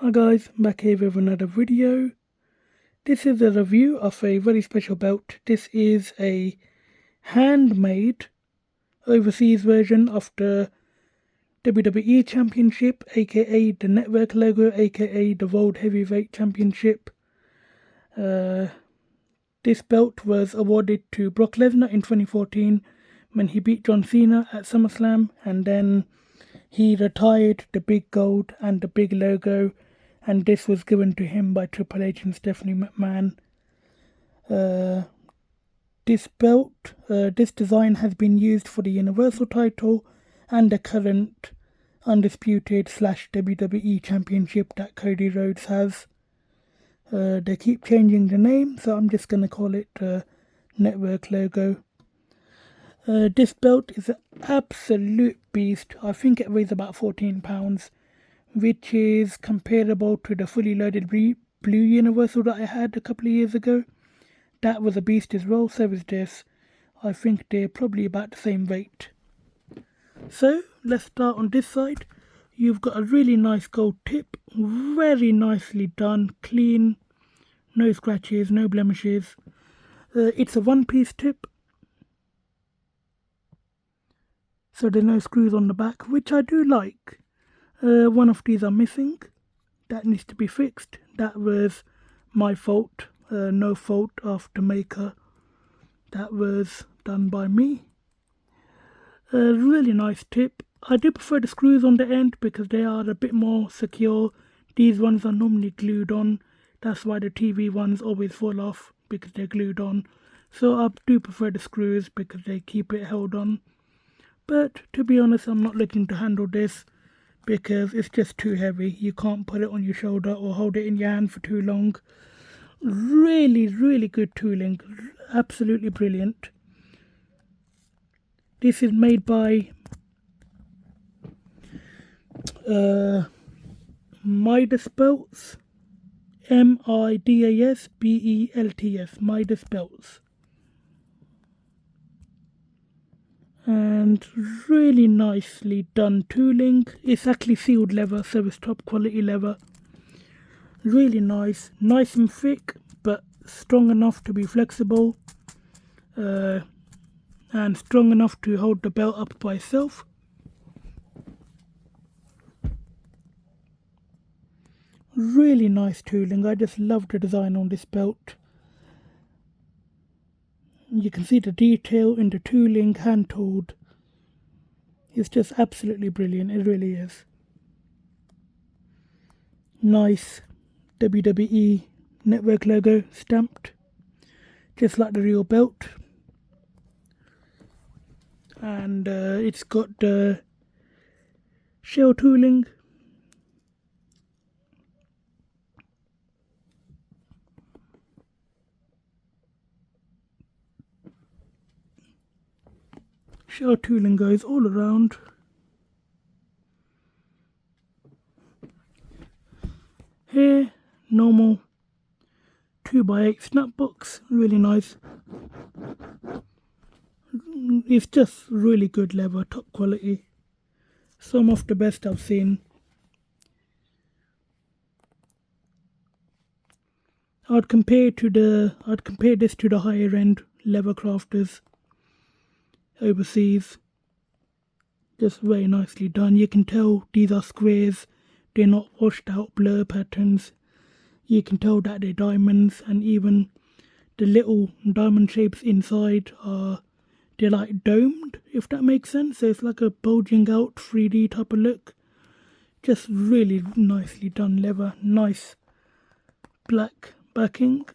Hi guys, back here with another video. This is a review of a very special belt. This is a handmade overseas version of the WWE Championship, aka the network logo, aka the World Heavyweight Championship. This belt was awarded to Brock Lesnar in 2014 when he beat John Cena at SummerSlam, and then he retired the big gold and the big logo, and this was given to him by Triple H and Stephanie McMahon. This belt, this design has been used for the Universal title and the current Undisputed / WWE Championship that Cody Rhodes has. They keep changing the name, so I'm just going to call it the network logo. This belt is an absolute beast. I think it weighs about 14 pounds, which is comparable to the fully loaded blue Universal that I had a couple of years ago. That was a beast as well, so is this. I think they're probably about the same weight. So, let's start on this side. You've got a really nice gold tip, very nicely done, clean, no scratches, no blemishes. It's a one-piece tip, so there's no screws on the back, which I do like. One of these are missing. That needs to be fixed. That was my fault. No fault of the maker. That was done by me. Really nice tip. I do prefer the screws on the end because they are a bit more secure. These ones are normally glued on. That's why the TV ones always fall off, because they're glued on. So I do prefer the screws because they keep it held on. But to be honest, I'm not looking to handle this because it's just too heavy. You can't put it on your shoulder or hold it in your hand for too long. Really, really good tooling. Absolutely brilliant. This is made by Midas Belts. MIDAS-BELTS. Midas Belts. And really nicely done tooling. It's actually sealed leather, so it's top quality leather. Really nice and thick, but strong enough to be flexible, and strong enough to hold the belt up by itself. Really nice tooling. I just love the design on this belt. You can see the detail in the tooling, hand tooled. It's just absolutely brilliant. It really is. Nice WWE network logo stamped, just like the real belt. And it's got the shell tooling. Shell tooling goes all around. Here, normal 2x8 snap box, really nice. It's just really good leather, top quality. Some of the best I've seen. I'd compare this to the higher end leather crafters overseas. Just very nicely done. You can tell these are squares. They're not washed out blur patterns. You can tell that they're diamonds, and even the little diamond shapes inside they're like domed, if that makes sense. So it's like a bulging out 3D type of look. Just really nicely done leather. Nice black backing,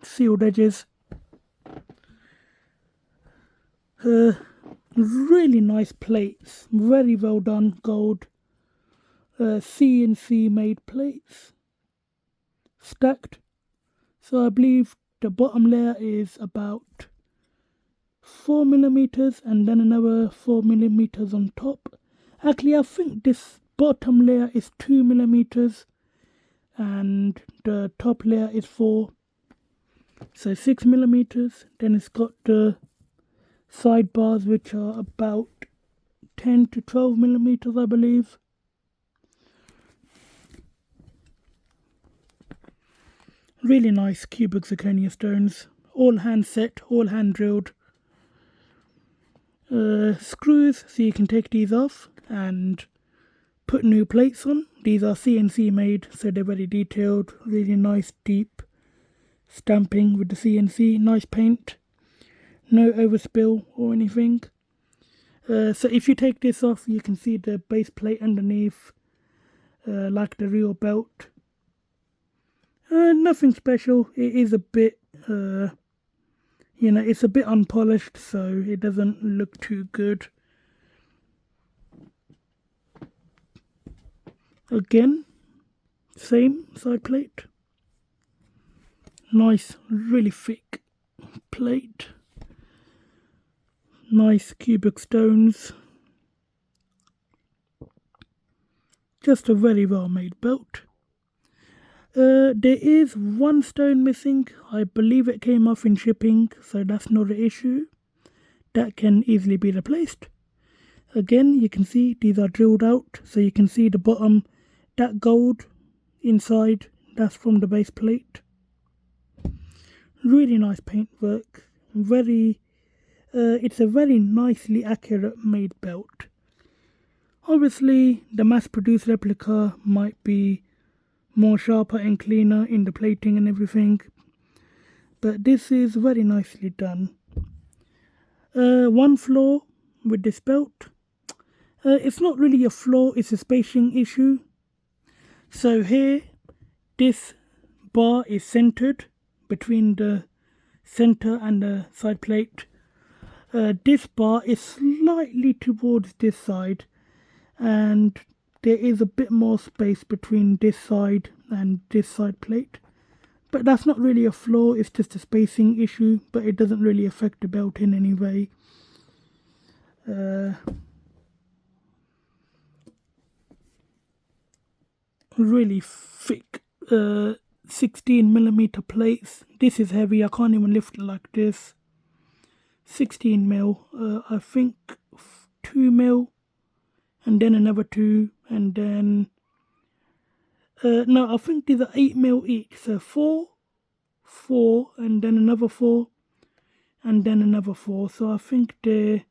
sealed edges. Really nice plates, very well done, gold. CNC made plates, stacked. So I believe the bottom layer is about 4mm and then another 4mm on top. Actually, I think this bottom layer is 2mm and the top layer is 4, so 6mm. Then it's got the sidebars, which are about 10 to 12mm, I believe. Really nice cubic zirconia stones. All hand set, all hand drilled. Screws, so you can take these off and put new plates on. These are CNC made, so they're very detailed. Really nice deep stamping with the CNC. Nice paint. No overspill or anything. So if you take this off, you can see the base plate underneath, like the real belt. Nothing special. It is a bit, it's a bit unpolished, so it doesn't look too good. Again, same side plate. Nice, really thick plate. Nice cubic stones. Just a very well made belt. There is one stone missing. I believe it came off in shipping, so that's not an issue. That can easily be replaced. Again, you can see these are drilled out, so you can see the bottom, that gold inside, that's from the base plate. Really nice paintwork. It's a very nicely accurate made belt. Obviously, the mass-produced replica might be more sharper and cleaner in the plating and everything, but this is very nicely done. One flaw with this belt, it's not really a flaw, it's a spacing issue. So here, this bar is centered between the center and the side plate. This bar is slightly towards this side, and there is a bit more space between this side and this side plate. But that's not really a flaw, it's just a spacing issue, but it doesn't really affect the belt in any way. Really thick 16mm plates. This is heavy, I can't even lift it like this. 16mm, I think 2mm, and then another 2, and then no, I think these are 8mm each, so 4, and then another 4, and then another 4. So I think these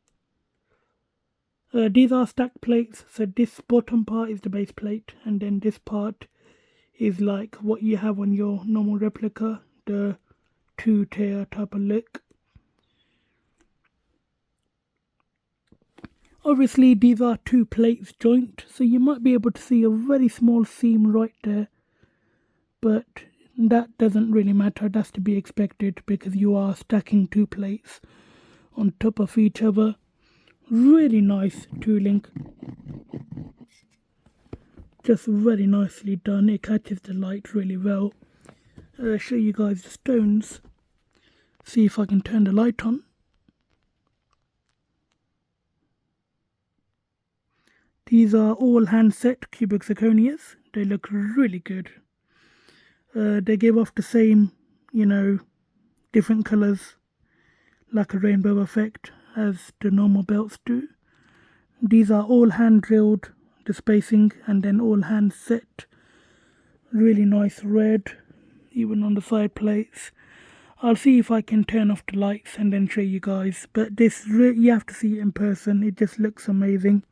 are stacked plates, so this bottom part is the base plate, and then this part is like what you have on your normal replica, the 2-tier type of look. Obviously these are 2 plates joint, so you might be able to see a very small seam right there, but that doesn't really matter, that's to be expected because you are stacking 2 plates on top of each other. Really nice tooling, just very nicely done. It catches the light really well. I'll show you guys the stones, see if I can turn the light on. These are all hand set cubic zirconias. They look really good. They give off the same, different colours, like a rainbow effect, as the normal belts do. These are all hand drilled, the spacing, and then all hand set. Really nice red, even on the side plates. I'll see if I can turn off the lights and then show you guys. But this, you have to see it in person. It just looks amazing.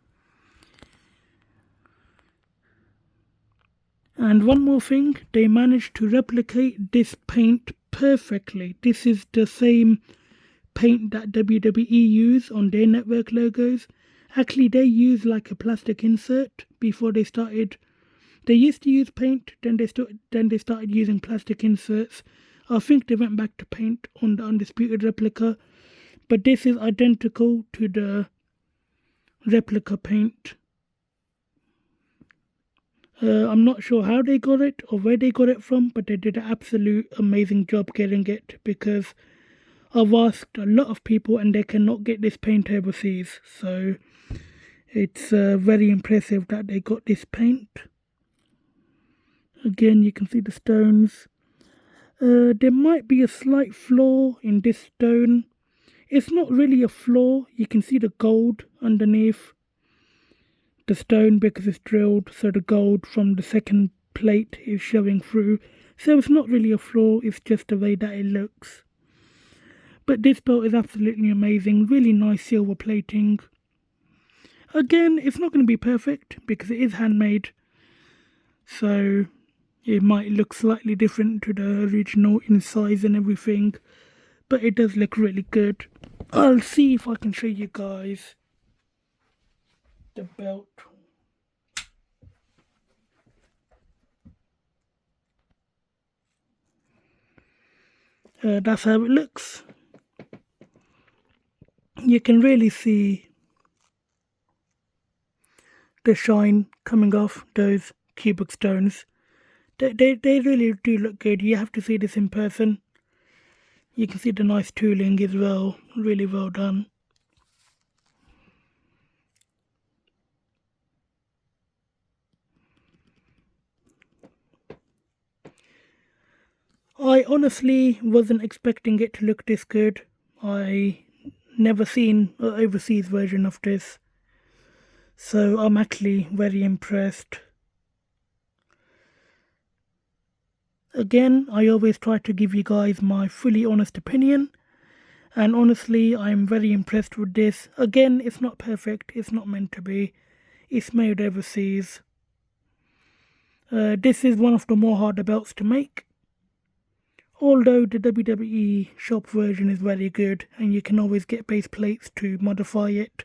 And one more thing, they managed to replicate this paint perfectly. This is the same paint that WWE use on their network logos. Actually, they use like a plastic insert before they started. They used to use paint, then they started using plastic inserts. I think they went back to paint on the Undisputed replica, but this is identical to the replica paint. I'm not sure how they got it or where they got it from, but they did an absolute amazing job getting it, because I've asked a lot of people and they cannot get this paint overseas. So it's very impressive that they got this paint. Again, you can see the stones. There might be a slight flaw in this stone. It's not really a flaw. You can see the gold underneath the stone because it's drilled, so the gold from the second plate is showing through. So it's not really a flaw, it's just the way that it looks. But this belt is absolutely amazing, really nice silver plating. Again, it's not going to be perfect because it is handmade, so it might look slightly different to the original in size and everything, but it does look really good. I'll see if I can show you guys the belt. That's how it looks. You can really see the shine coming off those cubic stones. They really do look good. You have to see this in person. You can see the nice tooling as well. Really well done. I honestly wasn't expecting it to look this good. I never seen an overseas version of this, so I'm actually very impressed. Again, I always try to give you guys my fully honest opinion, and honestly I'm very impressed with this. Again, it's not perfect, it's not meant to be, it's made overseas. This is one of the more harder belts to make, although the WWE shop version is very good and you can always get base plates to modify it,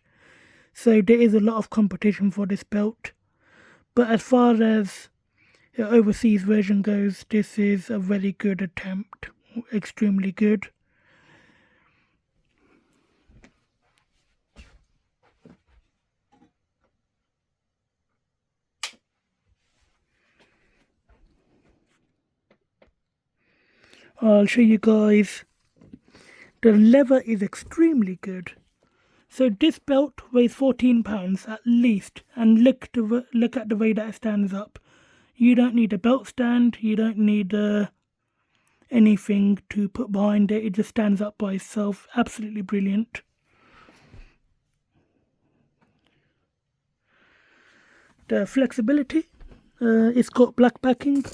so there is a lot of competition for this belt. But as far as the overseas version goes, this is a very good attempt, extremely good. I'll show you guys. The leather is extremely good. So this belt weighs 14 pounds at least, and look at the way that it stands up. You don't need a belt stand, you don't need anything to put behind it, it just stands up by itself. Absolutely brilliant. The flexibility, it's got black backing.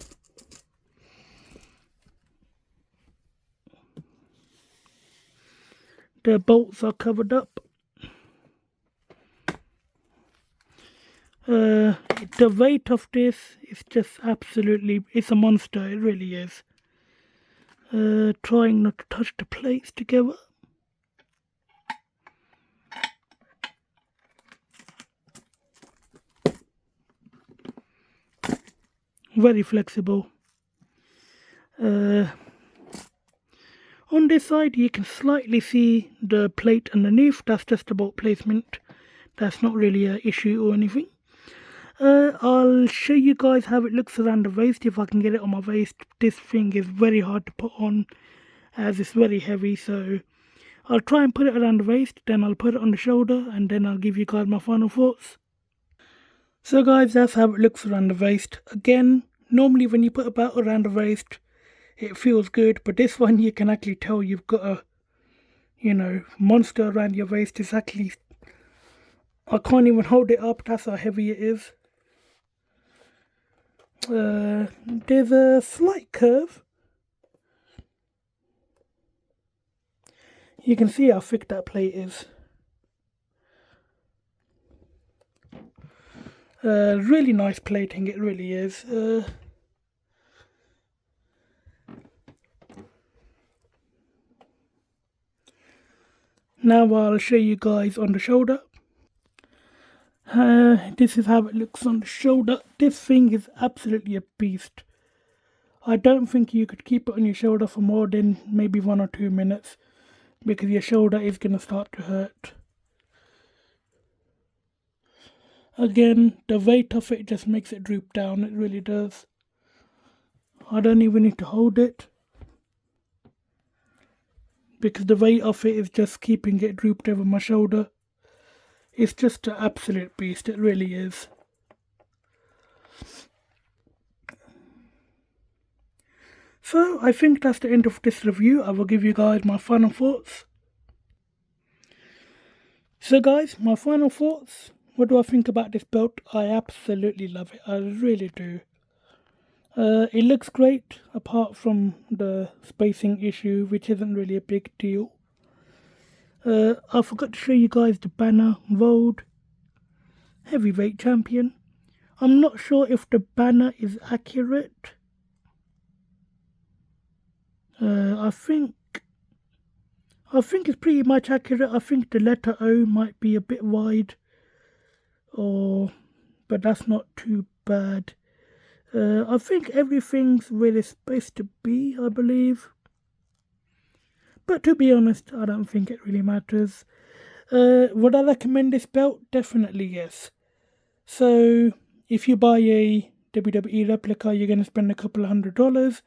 The bolts are covered up. The weight of this is just absolutely, it's a monster, it really is. Trying not to touch the plates together. Very flexible. On this side you can slightly see the plate underneath, that's just about placement. That's not really an issue or anything. I'll show you guys how it looks around the waist if I can get it on my waist. This thing is very hard to put on as it's very heavy, so I'll try and put it around the waist, then I'll put it on the shoulder, and then I'll give you guys my final thoughts. So guys, that's how it looks around the waist. Again, normally when you put a belt around the waist, it feels good, but this one you can actually tell you've got a, monster around your waist. It's actually, I can't even hold it up, that's how heavy it is. There's a slight curve. You can see how thick that plate is. Really nice plating, it really is. Now I'll show you guys on the shoulder. This is how it looks on the shoulder. This thing is absolutely a beast. I don't think you could keep it on your shoulder for more than maybe 1 or 2 minutes, because your shoulder is going to start to hurt. Again, the weight of it just makes it droop down, it really does. I don't even need to hold it, because the weight of it is just keeping it drooped over my shoulder. It's just an absolute beast, it really is. So I think that's the end of this review. I will give you guys my final thoughts. So guys, my final thoughts. What do I think about this belt? I absolutely love it. I really do. It looks great, apart from the spacing issue, which isn't really a big deal. I forgot to show you guys the banner. World Heavyweight Champion. I'm not sure if the banner is accurate. I think it's pretty much accurate. I think the letter O might be a bit wide, but that's not too bad. I think everything's where it's supposed to be, I believe. But to be honest, I don't think it really matters. Would I recommend this belt? Definitely yes. So, if you buy a WWE replica, you're going to spend a couple of $100.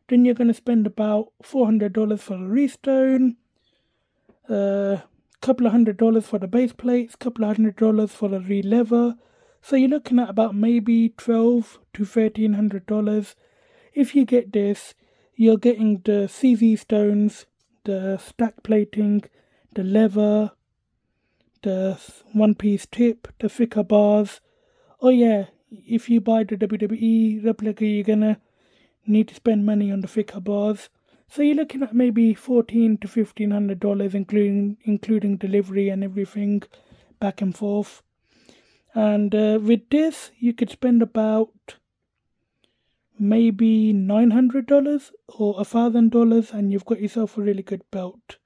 Then you're going to spend about $400 for the restone, couple of $100 for the base plates, couple of $100 for the re-leather. So you're looking at about maybe $1,200 to $1,300. If you get this, you're getting the CZ stones, the stack plating, the leather, the one-piece tip, the thicker bars. Oh yeah, if you buy the WWE replica, you're gonna need to spend money on the thicker bars. So you're looking at maybe $1,400 to $1,500, including delivery and everything, back and forth. And with this, you could spend about maybe $900 or $1,000, and you've got yourself a really good belt.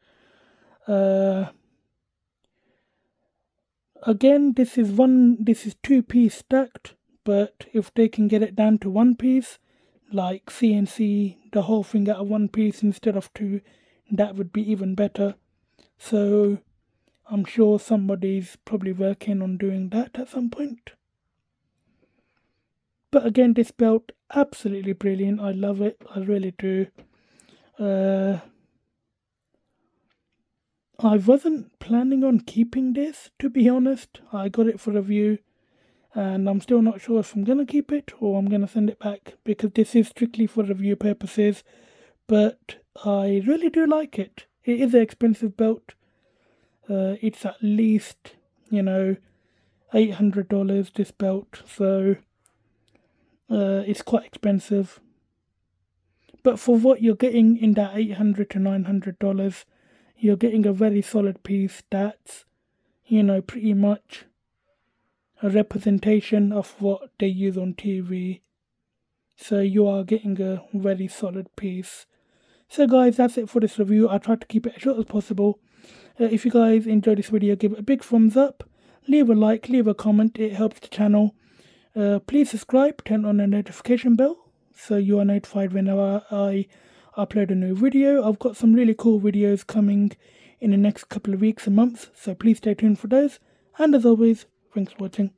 Again, this is 2-piece stacked, but if they can get it down to 1 piece, like CNC the whole thing out of 1 piece instead of 2, that would be even better. So I'm sure somebody's probably working on doing that at some point. But again, this belt, absolutely brilliant. I love it. I really do. I wasn't planning on keeping this, to be honest. I got it for review, and I'm still not sure if I'm going to keep it or I'm going to send it back, because this is strictly for review purposes. But I really do like it. It is an expensive belt. It's at least, $800, this belt, so it's quite expensive. But for what you're getting in that $800 to $900, you're getting a very solid piece that's, pretty much a representation of what they use on TV. So you are getting a very solid piece. So guys, that's it for this review. I tried to keep it as short as possible. If you guys enjoyed this video, give it a big thumbs up. Leave a like, leave a comment, it helps the channel. Please subscribe, turn on the notification bell, so you are notified whenever I upload a new video. I've got some really cool videos coming in the next couple of weeks and months, so please stay tuned for those. And as always, thanks for watching.